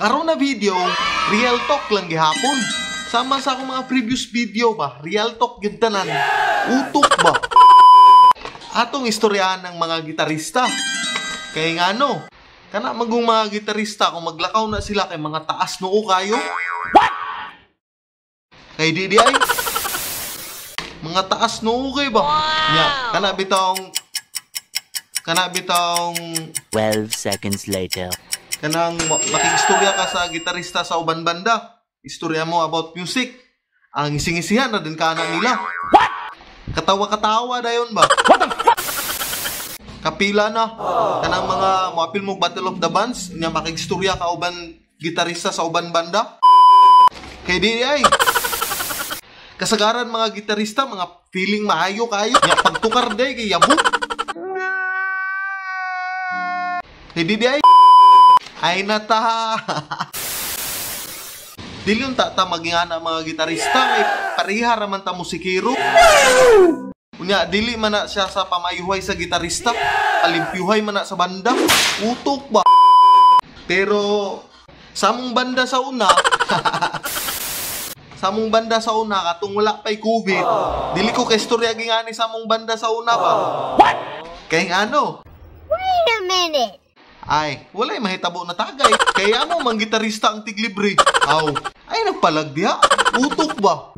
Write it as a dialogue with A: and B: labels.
A: karon na video, real talk lang gihapon. Sama sa akong mga previous video ba, real talk gyud tanan. Utok ba? Atong istoryahan ng mga gitarista. Kay ngano, kana magong mga gitarista kung maglakaw na sila kay mga taas noo kayo. What? Kay di ay mga taas noo kay ba? Nya, kana bitong
B: 12 seconds later.
A: Kanang makiistorya ka sa gitarista sa uban banda. Istorya mo about music. Ang ising-isihan na din kana nila. What? Katawa-katawa dayon ba? What the fuck? Kapila na. Kanang mga moapil mo Battle of the Bands. Nya makiistorya ka uban gitarista sa uban banda. Kay di ay. Kasagaran mga gitarista, mga feeling maayo kayo. Nya pagtukar day kay yabo. Kay di ay. Ay nata. Dili yung tata magingana mga gitarista kay pareha raman ta musikero. Unya dili man na siya sa pamayuhay sa gitarista, palimpyuhay man na sa banda. Utok ba? Pero samong banda sa una samong banda sa una katong wala pay COVID, dili ko kay istorya gingani samong banda sa una ba. What? Kay ano?
C: Wait a minute.
A: Ay, walay mahitabo na tagay. Kaya mo mang gitarista ang tiglibre. Aw, ay nagpalag diha. Utok ba?